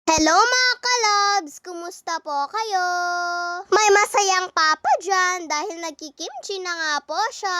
Hello mga kalabs! Kumusta po kayo? May masayang papa dyan dahil nagkikimchi na nga po siya.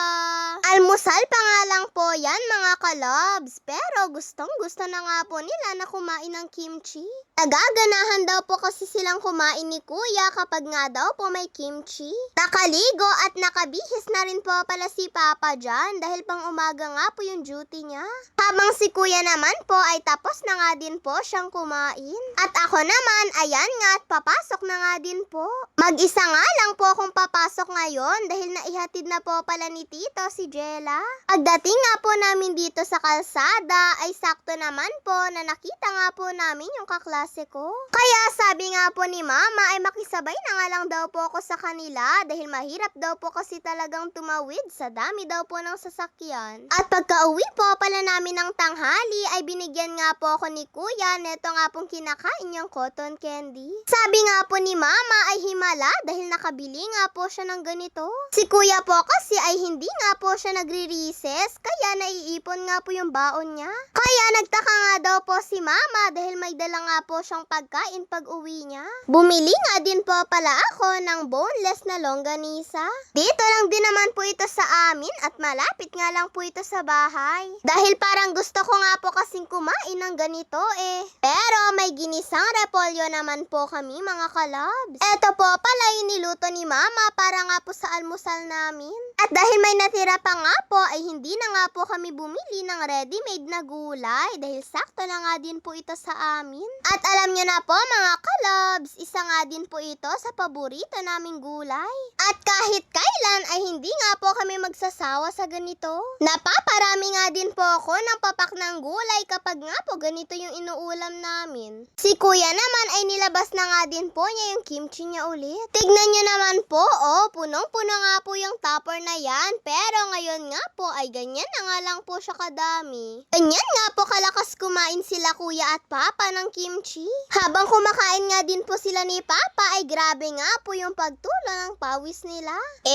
Almusal pa nga lang po yan mga kalabs, pero gustong gusto na nga po nila na kumain ng kimchi. Nagaganahan daw po kasi silang kumain ni kuya kapag nga daw po may kimchi. Nakaligo at nakabihis na rin po pala si papa dyan dahil pang umaga nga po yung duty niya. Habang si kuya naman po ay tapos na nga din po siyang kumain. At ako naman, ayan nga at papasok na nga din po. Mag-isa nga lang po akong papasok ngayon dahil naihatid na po pala ni Tito si Jella. Pagdating nga po namin dito sa kalsada ay sakto naman po na nakita nga po namin yung kaklase ko. Kaya sabi nga po ni Mama ay makisabay na nga lang daw po ako sa kanila dahil mahirap daw po kasi talagang tumawid sa dami daw po ng sasakyan. At pagka-uwi po pala namin ng tanghali ay binigyan nga po ako ni Kuya neto nga pong kinakain niyang cotton candy. Sabi nga po ni Mama ay himala dahil nakabili nga po siya ng ganito. Si Kuya po kasi ay hindi nga po siya nagre-recess kaya naiipon nga po yung baon niya. Kaya nagtaka nga daw po si Mama dahil may dala nga po siyang pagkain pag uwi niya. Bumili nga din po pala ako ng boneless na longganisa. Dito lang din naman po ito sa amin at malapit nga lang po ito sa bahay. Dahil parang gusto ko nga po kasing kumain ng ganito eh. Pero may ginisang repolyo naman po kami mga kalabs. Eto po pala yung niluto ni Mama para nga po sa almusal namin. At dahil may natira pa nga po ay hindi na nga po kami bumili ng ready-made na gulay dahil sakto na nga din po ito sa amin. At alam nyo na po mga kalabs, isa nga din po ito sa paborito naming gulay. At kahit kailan ay hindi nga po kami magsasawa sa ganito. Napaparami nga din po ako ng papak ng gulay kapag nga po ganito yung inuulam namin. Si Kuya naman ay nilabas na nga din po niya yung kimchi niya ulit. Tignan nyo naman po, oh, punong-puno nga po yung tupper na yan. Pero ngayon nga po ay ganyan na nga lang po siya kadami. Ganyan nga po kalakas kumain sila Kuya at Papa ng kimchi. Habang kumakain nga din po sila ni Papa ay grabe nga po yung pagtulo ng pawis nila.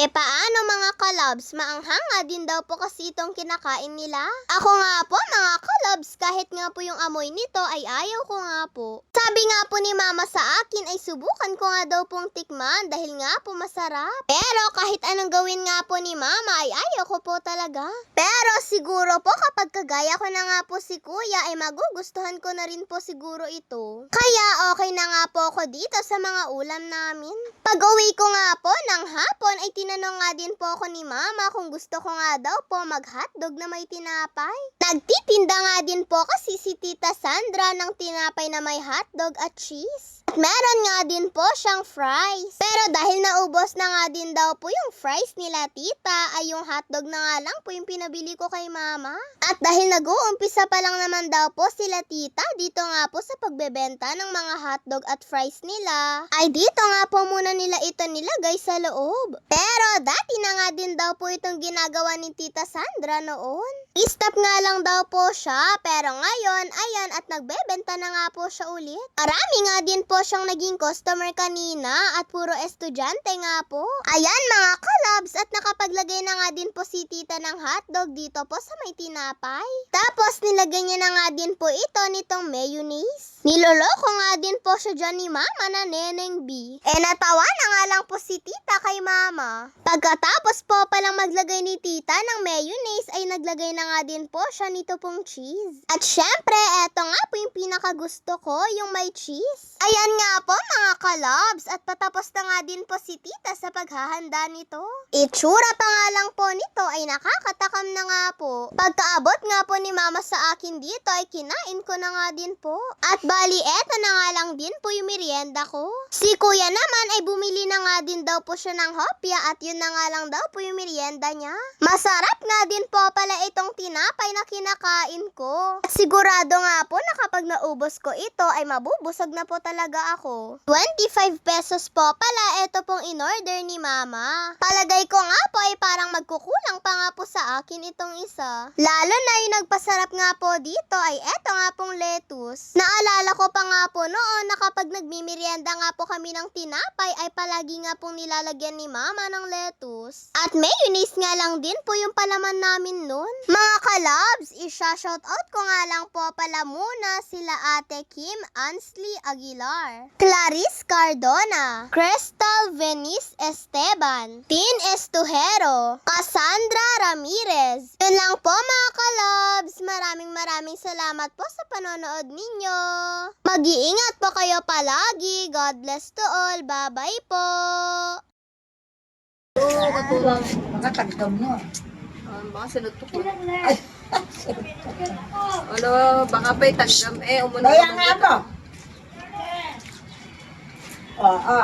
Paano mga kalabs, maanghang nga din daw po kasi itong kinakain nila. Ako nga po mga kalabs, kahit nga po yung amoy nito ay ayaw ko nga po. Sabi nga po ni Mama sa akin ay subukan ko nga daw pong tikman dahil nga po masarap. Pero kahit anong gawin nga po ni Mama ay ayaw ko po talaga. Pero siguro po kapag kagaya ko na nga po si Kuya ay magugustuhan ko na rin po siguro ito. Kaya okay na nga po ako dito sa mga ulam namin. Pag uwi ko nga po ng hapon ay tinanong nga din po ako ni Mama kung gusto ko nga daw po mag-hotdog na may tinapay. Nagtitinda nga din po kasi si Tita Sandra ng tinapay na may hotdog at cheese. At meron nga din po siyang fries. Pero dahil naubos na nga din daw po yung fries nila Tita, ay yung hotdog na nga lang po yung pinabili ko kay Mama. At dahil nag-uumpisa pa lang naman daw po sila Tita dito nga po sa pagbebenta ng mga hotdog at fries nila, ay dito nga po muna nila ito nilagay sa loob. Pero dati na nga din daw po itong ginagawa ni Tita Sandra noon. I-stop nga lang daw po siya, pero ngayon, ayan at nagbebenta na nga po siya ulit. Marami nga din po siyang naging customer kanina at puro estudyante nga po. Ayan mga kalabs at nakapaglagay na nga din po si Tita ng hotdog dito po sa may tinapay. Tapos nilagay niya na nga din po ito nitong mayonnaise. Niloloko nga din po siya dyan ni Mama na Neneng B. Natawa na nga lang po si Tita kay Mama. Pagkatapos po palang maglagay ni Tita ng mayonnaise ay naglagay na nga din po siya nito pong cheese. At syempre, eto nga po yung pinakagusto ko, yung may cheese. Ayan nga po mga kalabs at patapos na nga din po si Tita sa paghahanda nito. Itsura pa nga lang po nito ay nakakatakam na nga po. Pagkaabot nga po ni Mama sa akin dito ay kinain ko na nga din po. At bali eto na nga lang din po yung merienda ko. Si Kuya naman ay bumili na nga din daw po siya ng hopya at yun na nga lang daw po yung merienda niya. Masarap nga din po pala itong tinapay na kinakain ko. At sigurado nga po na kapag naubos ko ito ay mabubusog na po talaga talaga ako. 25 pesos po pala ito pong in-order ni Mama. Palagay ko nga po ay parang magkukulang pa nga po sa akin itong isa. Lalo na yung nagpasarap nga po dito ay eto nga pong lettuce. Naalala ko pa nga po noon na kapag nagmimerienda nga po kami ng tinapay ay palagi nga pong nilalagyan ni Mama ng lettuce. At mayonnaise nga lang din po yung palaman namin nun. Mga kalabs, isa-shoutout ko nga lang po pala muna sila Ate Kim Ansley Aguilar, Clarice Cardona, Crystal Venice Esteban, Tin Estujero, Cassandra Ramirez. Yun lang po mga kalabs. Maraming salamat po sa panonood ninyo. Mag-iingat po kayo palagi. God bless to all. Bye-bye po. Makatagdam no. Baka sinutok ko. Ano, baka pa'y tagdam umuno. Kaya nga ba? Oo.